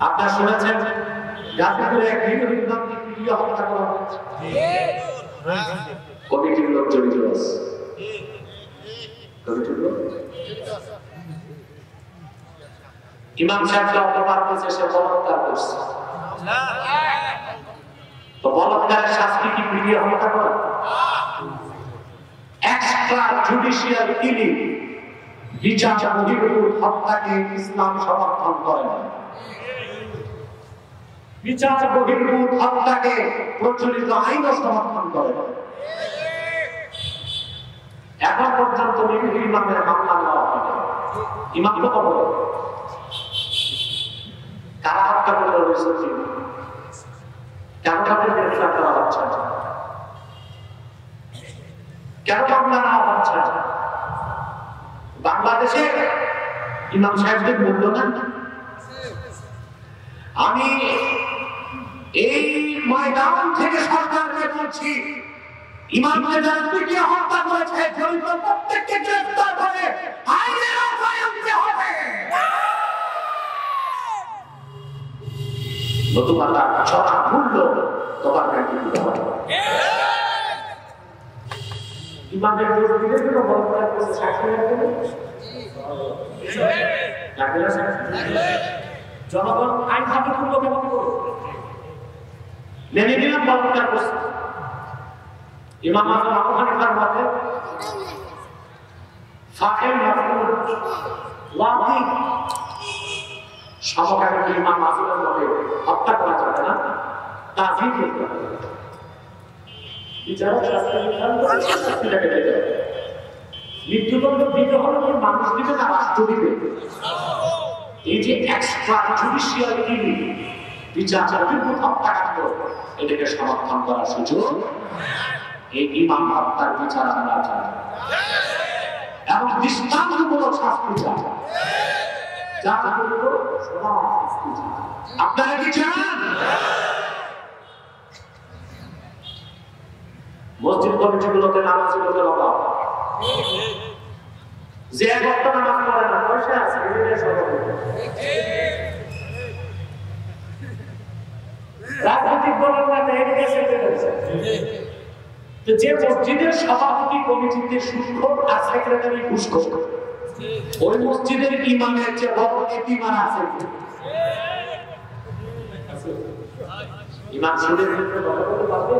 আপনারা শুনেছেন গাজীপুরে এক গৃহহীনকে পিটিয়ে হত্যা করা হয়েছে। কমিটির লোক জড়িত আছে। ইমাম সাহেবকে অপমান করেছে, সে বলাৎকার করছে। তো বলাৎকারের শাস্তি কি পিটিয়ে হত্যা করা? এক্সট্রা জুডিশিয়াল কিলিং, বিচার বহির্ভূত হত্যাকে ইসলাম সমর্থন করে না। বিচার বহির্ভূত হত্যাকে প্রচলিত আইনও সমর্থন করে না। এখন পর্যন্ত বিভিন্ন ইমামের মামলা নেওয়া হয়নি। ইমাম তো খবর কারা হত্যা করে রয়েছে, কেন তাদের গ্রেফতার করা হচ্ছে, কেন মামলা নেওয়া হচ্ছে? বাংলাদেশে ইমাম সাহেবদের মূল্য না। আমি এই ময়দান থেকে সরকারকে বলছি, ইমামকে যারা পিটিয়ে হত্যা করেছে, জড়িত প্রত্যেককে গ্রেফতার করে আইনের আওতায় আনতে হবে। নতুবা তার চড়া মূল্য তোমার কাছে দিতে হবে। ইমামের দোষ দিলে কেন বলতে করছে? সাক্ষী রাখবে না, জনগণ আইন হাতে তুললো কেমন করে? মেনে নিলাম বলৎকার করছে। ইমাম আজম আবু হানিফার মতে ফাইল মাফউল ওয়াদি সমকালীন ইমাম আজমের মতে হত্যা করা যাবে না, তাজিম করতে হবে। বিচারক শাস্তি নির্ধারণ করে শাস্তিটাকে দিতে হবে। মৃত্যুদণ্ড দিতে হলে কি মানুষ দিবে না রাষ্ট্র দিবে? এই যে এক্সট্রা জুডিশিয়াল কিলিং, বিচার বহির্ভূত হত্যাকাণ্ড, এটাকে সমর্থন করার সুযোগ এই ইমাম হত্যার বিচার আমরা চাই এবং দৃষ্টান্তমূলক শাস্তি চাই। আপনারা কি চান? মসজিদ কমিটিগুলোতে নামাজিগুলোতে অভাব, যে এক ওয়াক্ত নামাজ পড়ে না, পয়সা আছে, রাজনৈতিক দলের মধ্যে যে মসজিদের সভাপতি কমিটিতে সুদখোর আর সেক্রেটারি ঘুষখোর, ওই মসজিদের ইমামের চেয়ে বড় এতিম আছে? ইমাম সুদের ক্ষেত্রে কথা বলতে পারবে?